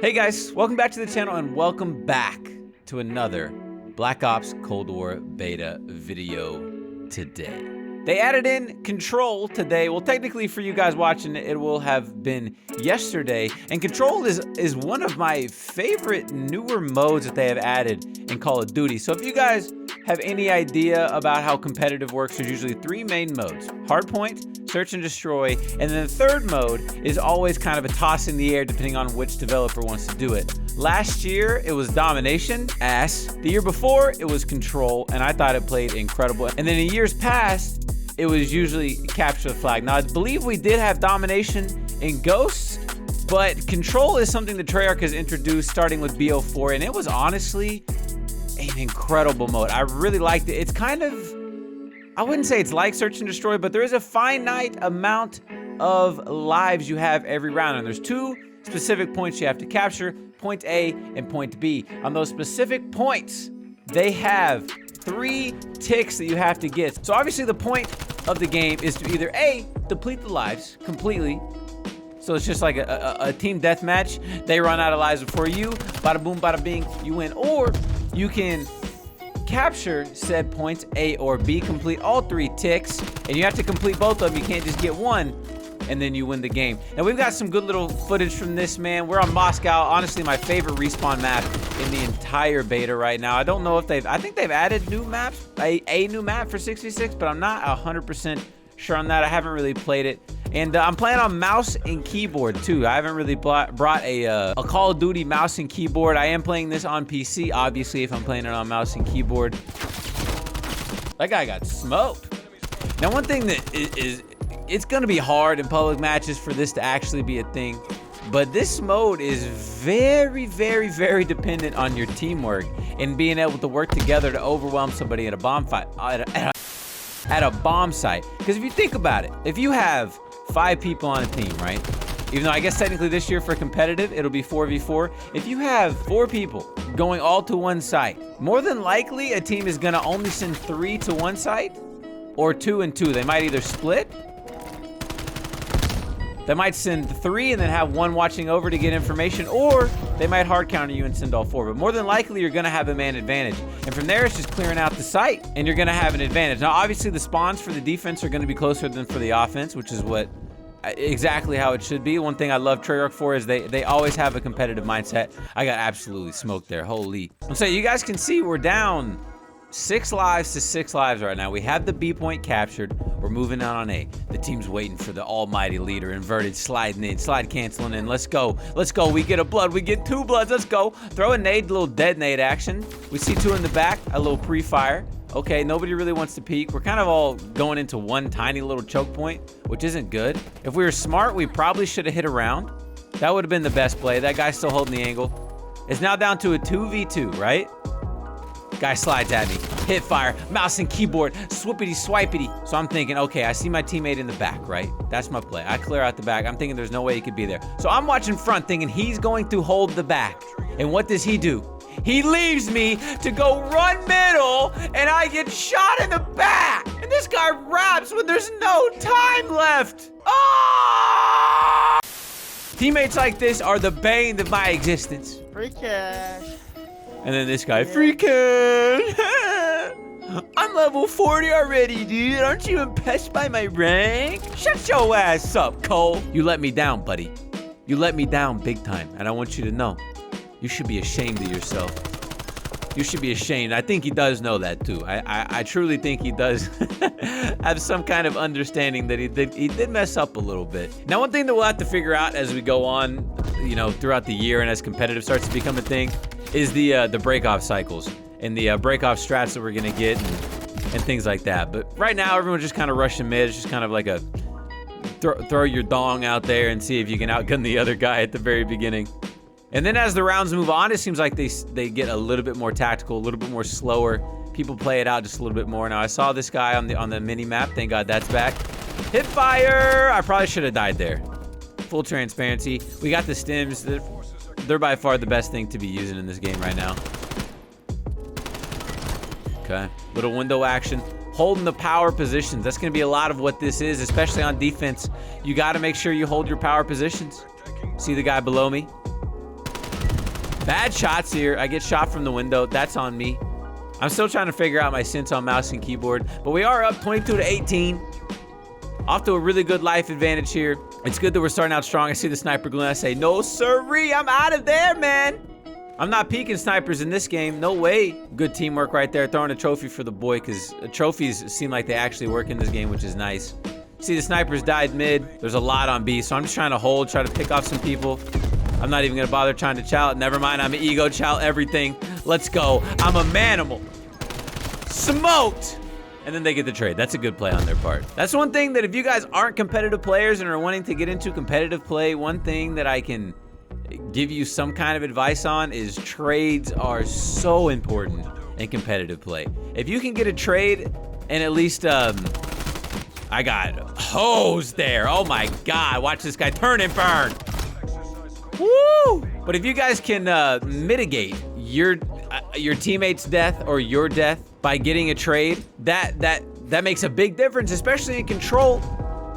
Hey guys, welcome back to the channel and welcome back to another Black Ops Cold War beta video today. They added in Control today. Well, technically for you guys watching it will have been yesterday. And Control is one of my favorite newer modes that they have added in Call of Duty. So if you guys have any idea about how competitive works, there's usually three main modes: Hardpoint, Search and Destroy, and then the third mode is always kind of a toss in the air depending on which developer wants to do it. Last year, it was Domination, ass. The year before, it was Control, and I thought it played incredible. And then in years past, it was usually Capture the Flag. Now, I believe we did have Domination in Ghosts, but Control is something that Treyarch has introduced starting with BO4, and it was honestly an incredible mode. I really liked it. It's kind of, I wouldn't say it's like Search and Destroy, but there is a finite amount of lives you have every round, and there's two specific points you have to capture, point A and point B. On those specific points, they have 3 ticks that you have to get. So obviously the point of the game is to either A, deplete the lives completely, so it's just like a team deathmatch. They run out of lives before you, bada boom, bada bing, you win. Or you can capture said points, A or B, complete all 3 ticks, and you have to complete both of them. You can't just get one, and then you win the game. Now we've got some good little footage from this, man. We're on Moscow, honestly my favorite respawn map in the entire beta right now. I don't know if I think they've added new maps, a new map for 66, but I'm not 100% sure on that. I haven't really played it. And I'm playing on mouse and keyboard too. I haven't really brought a Call of Duty mouse and keyboard. I am playing this on PC, obviously, if I'm playing it on mouse and keyboard. That guy got smoked. Now, one thing that is it's gonna be hard in public matches for this to actually be a thing, but this mode is very, very, very dependent on your teamwork and being able to work together to overwhelm somebody at a bomb fight, at a bomb site. Because if you think about it, if you have 5 people on a team, right? Even though I guess technically this year for competitive, it'll be 4v4. If you have 4 people going all to one site, more than likely a team is gonna only send 3 to one site or 2 and 2. They might either split. They might send 3 and then have 1 watching over to get information, or they might hard counter you and send all 4. But more than likely, you're gonna have a man advantage. And from there, it's just clearing out the site, and you're gonna have an advantage. Now, obviously, the spawns for the defense are gonna be closer than for the offense, which is exactly how it should be. One thing I love Treyarch for is they always have a competitive mindset. I got absolutely smoked there, holy. So you guys can see we're down 6 lives to 6 lives right now. We have the B point captured. We're moving on A. The team's waiting for the almighty leader. Inverted, sliding in, slide canceling in. Let's go. Let's go. We get a blood. We get 2 bloods. Let's go. Throw a nade, little dead nade action. We see 2 in the back, a little pre-fire. Okay, nobody really wants to peek. We're kind of all going into one tiny little choke point, which isn't good. If we were smart, we probably should have hit around. That would have been the best play. That guy's still holding the angle. It's now down to a 2v2, right? Guy slides at me, hit fire, mouse and keyboard, swippity swipity. So I'm thinking, okay, I see my teammate in the back, right? That's my play. I clear out the back. I'm thinking there's no way he could be there. So I'm watching front thinking he's going to hold the back. And what does he do? He leaves me to go run middle, and I get shot in the back. And this guy raps when there's no time left. Ah! Teammates like this are the bane of my existence. Free cash. And then this guy, freaking! I'm level 40 already, dude. Aren't you impressed by my rank? Shut your ass up, Cole. You let me down, buddy. You let me down big time, and I want you to know, you should be ashamed of yourself. You should be ashamed. I think he does know that too. I truly think he does have some kind of understanding that he did mess up a little bit. Now, one thing that we'll have to figure out as we go on, you know, throughout the year and as competitive starts to become a thing, is the break-off cycles and the break-off strats that we're gonna get and things like that. But right now, everyone's just kind of rushing mid. It's just kind of like a throw your dong out there and see if you can outgun the other guy at the very beginning. And then as the rounds move on, it seems like they get a little bit more tactical, a little bit more slower. People play it out just a little bit more. Now, I saw this guy on the mini map. Thank God that's back. Hip fire! I probably should have died there. Full transparency. We got the stims. They're by far the best thing to be using in this game right now. Okay, little window action. Holding the power positions. That's going to be a lot of what this is, especially on defense. You got to make sure you hold your power positions. See the guy below me? Bad shots here. I get shot from the window. That's on me. I'm still trying to figure out my synths on mouse and keyboard, but we are up 22 to 18. Off to a really good life advantage here. It's good that we're starting out strong. I see the sniper glue and I say, no sirree, I'm out of there, man. I'm not peeking snipers in this game. No way. Good teamwork right there. Throwing a trophy for the boy, because trophies seem like they actually work in this game, which is nice. See, the snipers died mid. There's a lot on B, so I'm just trying to hold, try to pick off some people. I'm not even gonna bother trying to chow it. Never mind, I'm an ego chow everything. Let's go. I'm a manimal. Smoked! And then they get the trade. That's a good play on their part. That's one thing that if you guys aren't competitive players and are wanting to get into competitive play, one thing that I can give you some kind of advice on is trades are so important in competitive play. If you can get a trade and at least, I got hosed there. Oh my God, watch this guy turn and burn. Woo! But if you guys can mitigate your teammate's death or your death by getting a trade, that makes a big difference, especially in control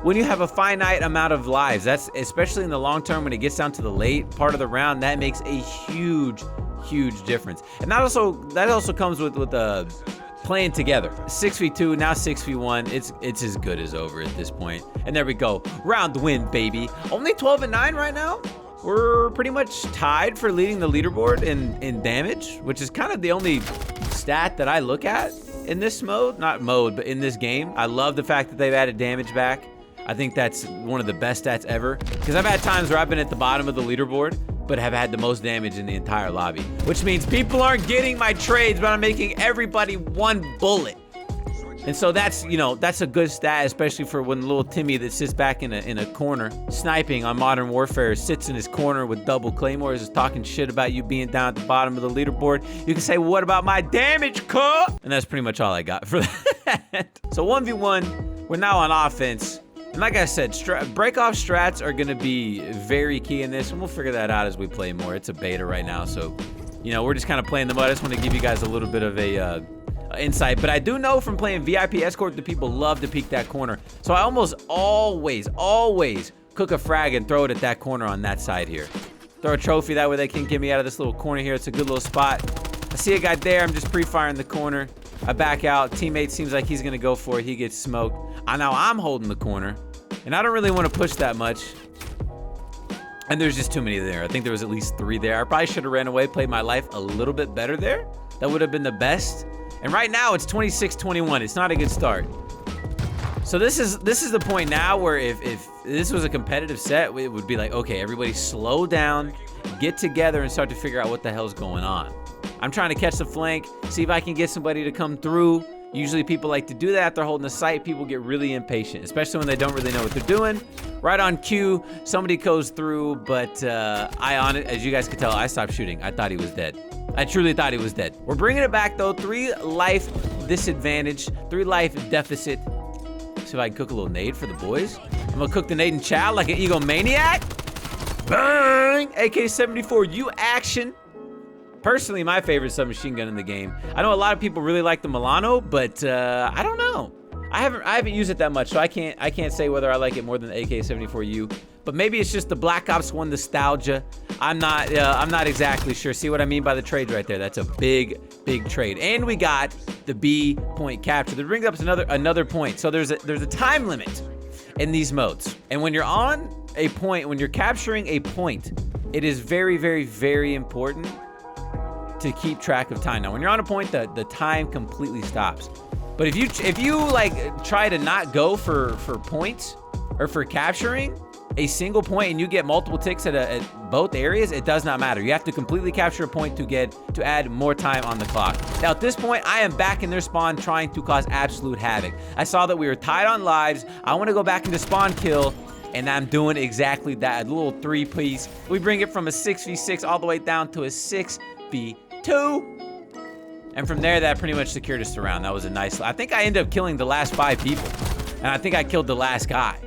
when you have a finite amount of lives. That's especially in the long term when it gets down to the late part of the round. That makes a huge difference. And that also comes with playing together. 6v2, now 6v1. It's as good as over at this point. And there we go. Round win, baby. Only 12 and 9 right now. We're pretty much tied for leading the leaderboard in damage, which is kind of the only stat that I look at in this mode. Not mode, but in this game. I love the fact that they've added damage back. I think that's one of the best stats ever, because I've had times where I've been at the bottom of the leaderboard, but have had the most damage in the entire lobby, which means people aren't getting my trades, but I'm making everybody one bullet. And so that's, you know, that's a good stat, especially for when little Timmy that sits back in a corner sniping on Modern Warfare sits in his corner with double claymores, is talking shit about you being down at the bottom of the leaderboard. You can say, well, what about my damage, cuh? And that's pretty much all I got for that. So 1v1, we're now on offense. And like I said, break-off strats are going to be very key in this, and we'll figure that out as we play more. It's a beta right now, so, you know, we're just kind of playing the mud. I just want to give you guys a little bit of a insight. But I do know from playing VIP Escort that people love to peek that corner. So I almost always cook a frag and throw it at that corner on that side here. Throw a trophy, that way they can't get me out of this little corner here. It's a good little spot. I see a guy there. I'm just pre-firing the corner. I back out. Teammate seems like he's going to go for it. He gets smoked. Now I'm holding the corner. And I don't really want to push that much. And there's just too many there. I think there was at least 3 there. I probably should have ran away, played my life a little bit better there. That would have been the best. And right now it's 26-21. It's not a good start. So this is the point now where if this was a competitive set, it would be like, okay, everybody slow down, get together, and start to figure out what the hell's going on. I'm trying to catch the flank, see if I can get somebody to come through. Usually people like to do that. They're holding the sight. People get really impatient, especially when they don't really know what they're doing. Right on cue, somebody goes through, but as you guys can tell, I stopped shooting. I thought he was dead. I truly thought he was dead. We're bringing it back though. 3 life disadvantage, 3 life deficit. See if I can cook a little nade for the boys. I'm gonna cook the nade and chow like an egomaniac. Bang! AK-74U action. Personally, my favorite submachine gun in the game. I know a lot of people really like the Milano, but I don't know. I haven't used it that much, so I can't say whether I like it more than the AK-74U. But maybe it's just the Black Ops 1 nostalgia. I'm not exactly sure. See what I mean by the trade right there? That's a big trade. And we got the B point capture. That brings up another point. So there's a time limit in these modes. And when you're on a point, when you're capturing a point, it is very, very, very important to keep track of time. Now, when you're on a point, the time completely stops. But if you like try to not go for points or for capturing a single point and you get multiple ticks at both areas, it does not matter. You have to completely capture a point to add more time on the clock. Now at this point, I am back in their spawn trying to cause absolute havoc. I saw that we were tied on lives. I want to go back into spawn kill, and I'm doing exactly that. A little 3-piece. We bring it from a 6v6 all the way down to a 6v2. And from there, that pretty much secured us around. That was a nice... I think I ended up killing the last 5 people. And I think I killed the last guy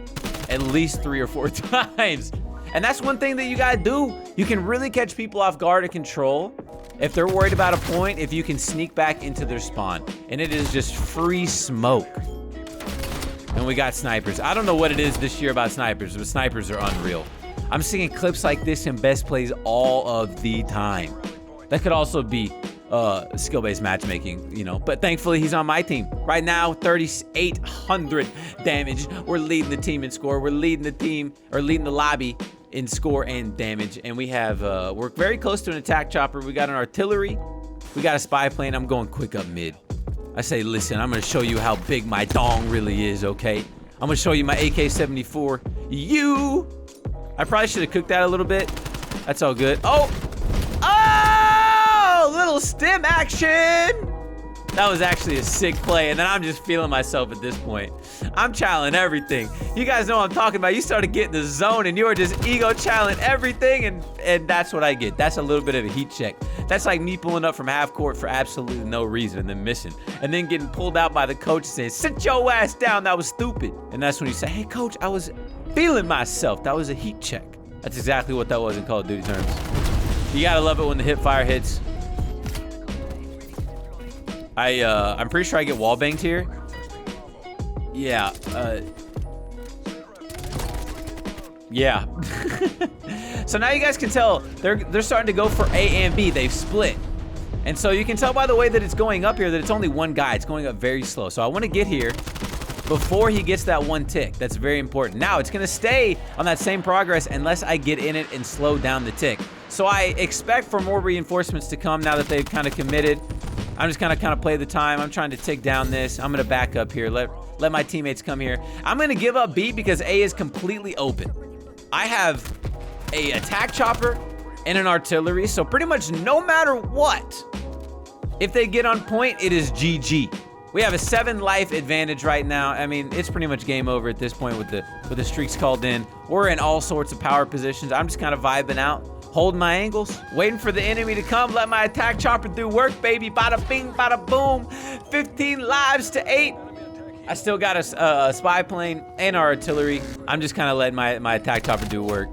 at least 3 or 4 times. And that's one thing that you gotta do. You can really catch people off guard and control. If they're worried about a point, if you can sneak back into their spawn. And it is just free smoke. And we got snipers. I don't know what it is this year about snipers, but snipers are unreal. I'm seeing clips like this in best plays all of the time. That could also be skill-based matchmaking, you know. But thankfully, he's on my team. Right now, 3,800 damage. We're leading the team in score. We're leading the team, or leading the lobby in score and damage. And we have, we're very close to an attack chopper. We got an artillery. We got a spy plane. I'm going quick up mid. I say, listen, I'm going to show you how big my dong really is, okay? I'm going to show you my AK-74. I probably should have cooked that a little bit. That's all good. Oh! Oh! Little stim action! That was actually a sick play, and then I'm just feeling myself at this point. I'm channeling everything. You guys know what I'm talking about. You started getting the zone, and you are just ego channeling everything, and that's what I get. That's a little bit of a heat check. That's like me pulling up from half court for absolutely no reason and then missing. And then getting pulled out by the coach saying, sit your ass down, that was stupid. And that's when you say, hey, coach, I was feeling myself. That was a heat check. That's exactly what that was in Call of Duty terms. You gotta love it when the hip fire hits. I'm pretty sure I get wall banged here. Yeah. Yeah. So now you guys can tell they're starting to go for A and B. They've split. And so you can tell by the way that it's going up here that it's only one guy. It's going up very slow. So I want to get here before he gets that one tick. That's very important. Now it's going to stay on that same progress unless I get in it and slow down the tick. So I expect for more reinforcements to come now that they've kind of committed. I'm just gonna kind of play the time. I'm trying to tick down this. I'm gonna back up here. Let my teammates come here. I'm gonna give up B because A is completely open. I have a attack chopper and an artillery, so pretty much no matter what, if they get on point, it is GG. We have a 7 life advantage right now. I mean, it's pretty much game over at this point with the streaks called in. We're in all sorts of power positions. I'm just kind of vibing out. Holding my angles, waiting for the enemy to come. Let my attack chopper do work, baby. Bada bing, bada boom. 15 lives to 8. I still got a spy plane and our artillery. I'm just kind of letting my attack chopper do work.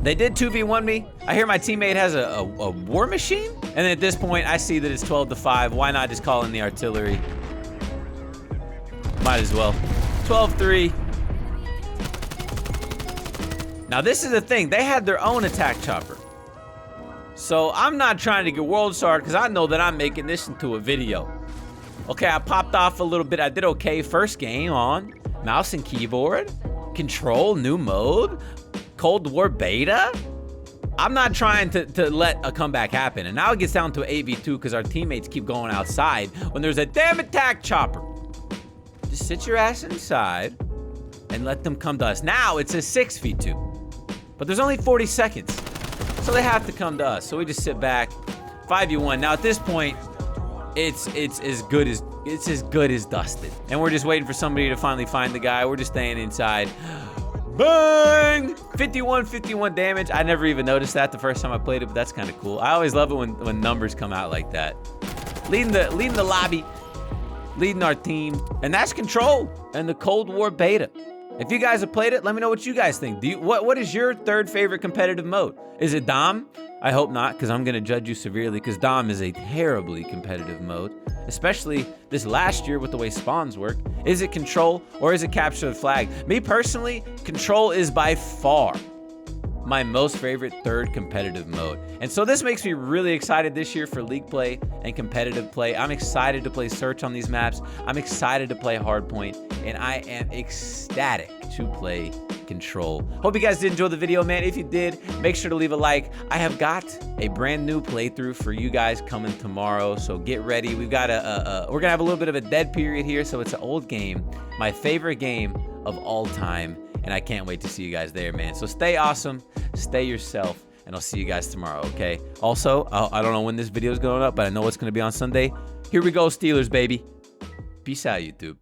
They did 2v1 me. I hear my teammate has a war machine. And then at this point, I see that it's 12-5. Why not just call in the artillery? Might as well. 12-3. Now this is the thing, they had their own attack chopper. So I'm not trying to get world starred because I know that I'm making this into a video. Okay, I popped off a little bit. I did okay first game on mouse and keyboard, control, new mode, Cold War beta. I'm not trying to let a comeback happen. And now it gets down to an 8v2 because our teammates keep going outside when there's a damn attack chopper. Just sit your ass inside and let them come to us. Now it's a 6v2. But there's only 40 seconds, so they have to come to us. So we just sit back, 5v1. Now at this point, it's as good as dusted, and we're just waiting for somebody to finally find the guy. We're just staying inside. Bang! 51 damage. I never even noticed that the first time I played it, but that's kind of cool. I always love it when numbers come out like that. Leading the lobby, leading our team, and that's Control and the Cold War beta. If you guys have played it, let me know what you guys think. What is your third favorite competitive mode? Is it Dom? I hope not, because I'm going to judge you severely, because Dom is a terribly competitive mode, especially this last year with the way spawns work. Is it Control, or is it Capture the Flag? Me personally, Control is by far my most favorite third competitive mode. And so this makes me really excited this year for league play and competitive play. I'm excited to play search on these maps. I'm excited to play hardpoint, and I am ecstatic to play Control. Hope you guys did enjoy the video, man. If you did, make sure to leave a like. I have got a brand new playthrough for you guys coming tomorrow, so get ready. We've got we're gonna have a little bit of a dead period here, so it's an old game, my favorite game of all time, and I can't wait to see you guys there, man. So stay awesome, stay yourself, and I'll see you guys tomorrow, okay? Also, I don't know when this video is going up, but I know it's gonna be on Sunday. Here we go, Steelers, baby. Peace out, YouTube.